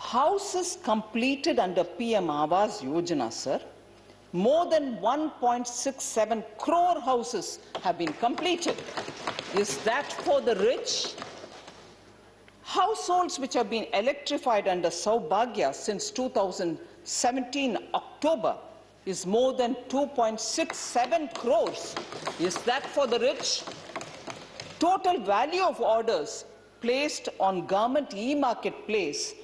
houses completed under PM Awas Yojana, sir, more than 1.67 crore houses have been completed. Is that for the rich? Households which have been electrified under Saubhagya since 2017 October is more than 2.67 crores. Is that for the rich? Total value of orders placed on government e-marketplace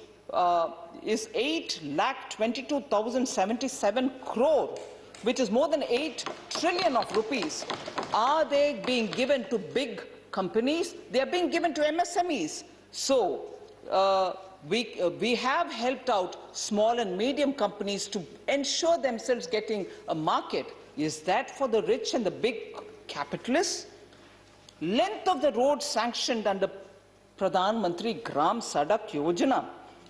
is 8,22,077 crore, which is more than 8 trillion of rupees. Are they being given to big companies? They are being given to MSMEs. So we have helped out small and medium companies to ensure themselves getting a market. Is that for the rich and the big capitalists? Length of the road sanctioned under Pradhan Mantri Gram Sadak Yojana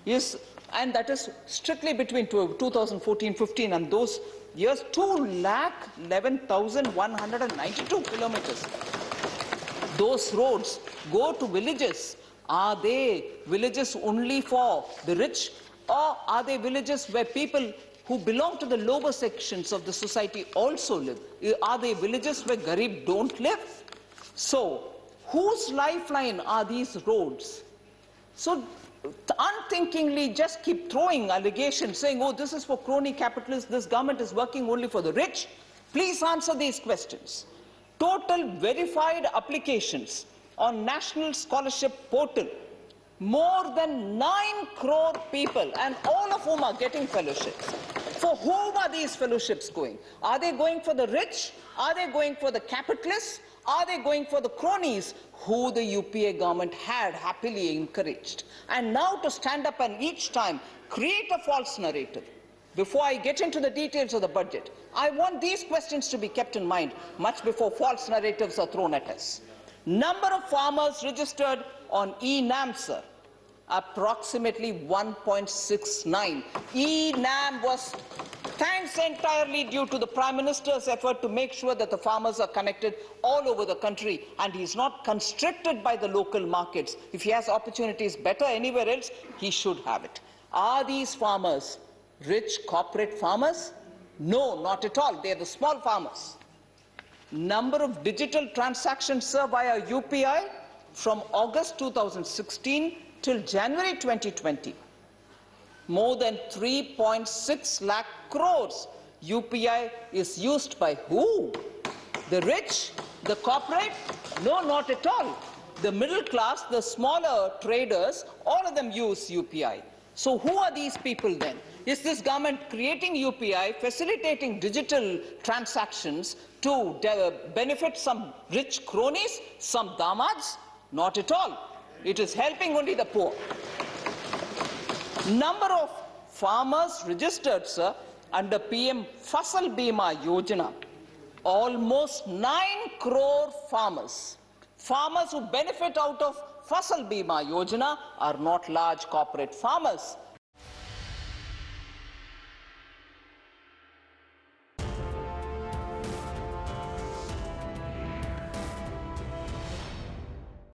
is, and that is strictly between 2014-15 and those years, 2,11,192 kilometers. Those roads go to villages. Are they villages only for the rich, or are they villages where people who belong to the lower sections of the society also live? Are they villages where Garib don't live? So, whose lifeline are these roads? So, unthinkingly just keep throwing allegations saying, oh, this is for crony capitalists, this government is working only for the rich. Please answer these questions. Total verified applications on National Scholarship Portal, more than 9 crore people, and all of whom are getting fellowships. For whom are these fellowships going? Are they going for the rich? Are they going for the capitalists? Are they going for the cronies who the UPA government had happily encouraged? And now to stand up and each time create a false narrative. Before I get into the details of the budget, I want these questions to be kept in mind much before false narratives are thrown at us. Number of farmers registered on eNAM, sir, approximately 1.69. eNAM was thanks entirely due to the Prime Minister's effort to make sure that the farmers are connected all over the country and he's not constricted by the local markets. If he has opportunities better anywhere else, he should have it. Are these farmers rich corporate farmers? No, not at all. They are the small farmers. Number of digital transactions, sir, via UPI from August 2016 till January 2020. More than 3.6 lakh crores. UPI is used by who? The rich? The corporate? No, not at all. The middle class, the smaller traders, all of them use UPI. So who are these people then? Is this government creating UPI, facilitating digital transactions to benefit some rich cronies, some damads? Not at all. It is helping only the poor. Number of farmers registered, sir, under PM Fasal Bima Yojana, almost 9 crore farmers. Farmers who benefit out of Fasal Bima Yojana are not large corporate farmers.